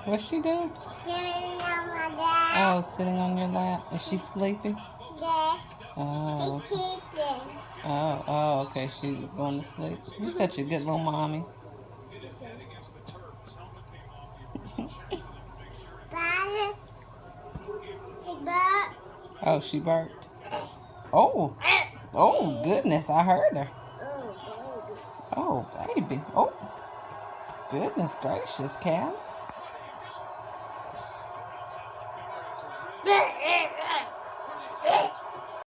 What's she doing? Sitting on my lap. Oh, sitting on your lap. Is she sleeping? Yeah. Oh. He's sleeping. Oh, okay. She was going to sleep. You're such a good little mommy. Father, he burped. Oh, she burped. Oh. Oh, goodness. I heard her. Oh, baby. Oh, baby. Oh, goodness gracious, Callie.